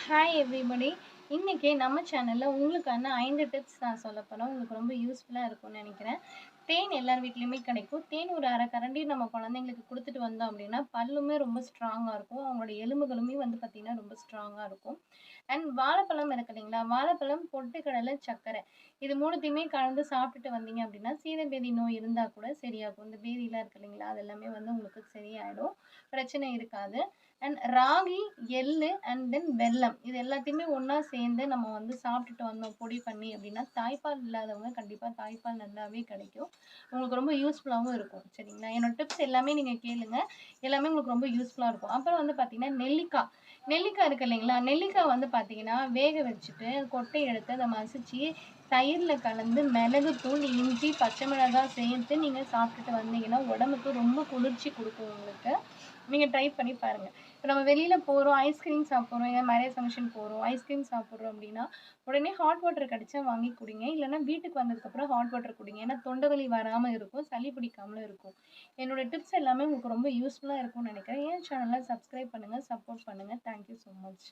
Hi everybody. இன்னைக்கு நம்ம சேனல்ல உங்களுக்கான 5 டிப்ஸ் நான் சொல்லப் போறேன். உங்களுக்கு ரொம்ப யூஸ்ஃபுல்லா இருக்கும்னு நெனைக்கிறேன். தேன் எல்லார் வீட்லயுமே கிடைக்கும். தேன் ஒரு 1/2 கரண்டி நம்ம குழந்தைங்களுக்கு குடுத்துட்டு வந்தோம் அப்படின்னா, பல்லுமே ரொம்ப ஸ்ட்ராங்கா இருக்கும். அவங்களோட எலும்புகளுமே வந்து பார்த்தீங்கன்னா, ரொம்ப ஸ்ட்ராங்கா இருக்கும். அண்ட் வாழைப்பழம் இருக்கு இல்லைங்களா? வாழைப்பழம், பொட்டுக்கடலை, சர்க்கரை இது 3த்தையுமே கலந்து சாப்பிட்டுட்டு வந்தீங்க அப்படின்னா, சீதபேதி நோய் இருந்தா கூட சரியாகும். இந்த பேதிலாம் இருக்கு இல்லைங்களா? அது எல்லாமே வந்து உங்களுக்கு சரியாயிடும். பிரச்சனை இருக்காது. அண்ட் ராகி, எள்ளு அண்ட் தென் வெல்லம். இது எல்லாத்தையுமே ஒண்ணா சேர்ந்து நம்ம வந்து சாப்பிட்டுட்டு வந்தோம் பொடி பண்ணி அப்படின்னா, தாய்ப்பால் இல்லாதவங்க கண்டிப்பா தாய்ப்பால் நல்லாவே கிடைக்கும். உங்களுக்கு ரொம்ப யூஸ்ஃபுல்லாவும் இருக்கும். சரிங்களா? என்னோட டிப்ஸ் எல்லாமே நீங்க கேளுங்க. எல்லாமே உங்களுக்கு ரொம்ப யூஸ்ஃபுல்லா இருக்கும். அப்புறம் வந்து பார்த்தீங்கன்னா, நெல்லிக்காய். நெல்லிக்காய் இருக்கு இல்லைங்களா? நெல்லிக்காய் வந்து பார்த்தீங்கன்னா, வேக வச்சுட்டு கொட்டைய எடுத்து அத மசிச்சு, தயிர்ல கலந்து மிளகுத்தூள், இஞ்சி, பச்சை மிளகாய் சேர்த்து நீங்க சாப்பிட்டுட்டு வந்தீங்கன்னா, உடம்புக்கு ரொம்ப குளிர்ச்சி குடுக்கும் உங்களுக்கு. நீங்க ட்ரை பண்ணி பாருங்க. இப்ப நம்ம வெளியில போறோம், ஐஸ்கிரீம் சாப்பிடுறோம், ஏன் மேரேஜ் ஃபங்ஷன் போறோம், ஐஸ்கிரீம் சாப்பிடுறோம் அப்படின்னா, உடனே ஹாட் வாட்டர் கிடைச்சா வாங்கி குடிங்க. இல்லன்னா வீட்டுக்கு வந்ததுக்கப்புறம் ஹாட் வாட்டர் குடிங்க. ஏன்னா தொண்டை வலி வராம இருக்கும், சளி பிடிக்காமலும் இருக்கும். என்னோட டிப்ஸ் எல்லாமே உங்களுக்கு ரொம்ப யூஸ்ஃபுல்லா இருக்கும்னு நினைக்கிறேன். என் சேனல சப்ஸ்கிரைப் பண்ணுங்க, சப்போர்ட் பண்ணுங்க. Thank you so much.